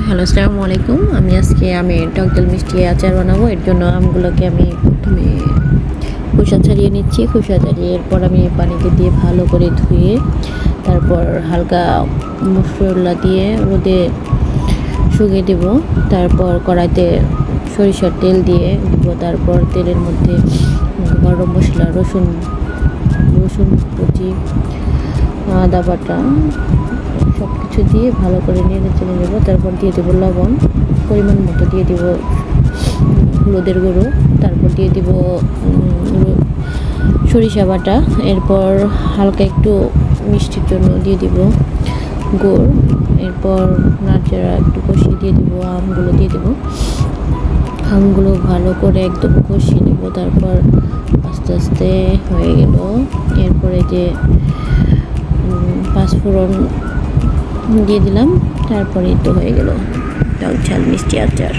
Hello, আসসালামু আলাইকুম। আমি আজকে টক ঝাল মিষ্টি আচার বানাবো। এর জন্য আমগুলোকে আমি প্রথমে খোসা ছাড়িয়ে নিচ্ছি। খোসা ছাড়িয়ে এরপর আমি পানিতে দিয়ে ভালো করে ধুয়ে তারপর হালকা মশলা দিয়ে রোদে শুকিয়ে দেব। তারপর কড়াইতে সরিষার তেল দিয়ে দেব। তারপর তেলের মধ্যে গরম মশলা, রসুন কুচি, আদা বাটা সব কিছু দিয়ে ভালো করে নেড়ে চেড়ে নেব। তারপর দিয়ে দেবো লবণ, পরিমাণ মতো দিয়ে দেব হলুদের গুঁড়ো, তারপর দিয়ে দেব সরিষা বাটা। এরপর হালকা একটু মিষ্টির জন্য দিয়ে দিব গুড়। এরপর নাড়াচাড়া একটু কষিয়ে দিয়ে দেবো, আমগুলো দিয়ে দেবো। আমগুলো ভালো করে একদম কষিয়ে নেব। তারপর আস্তে আস্তে হয়ে গেল। এরপরে যে পাঁচফোড়ন দিয়ে দিলাম। তারপরেই তো হয়ে গেল টক ঝাল মিষ্টি আচার।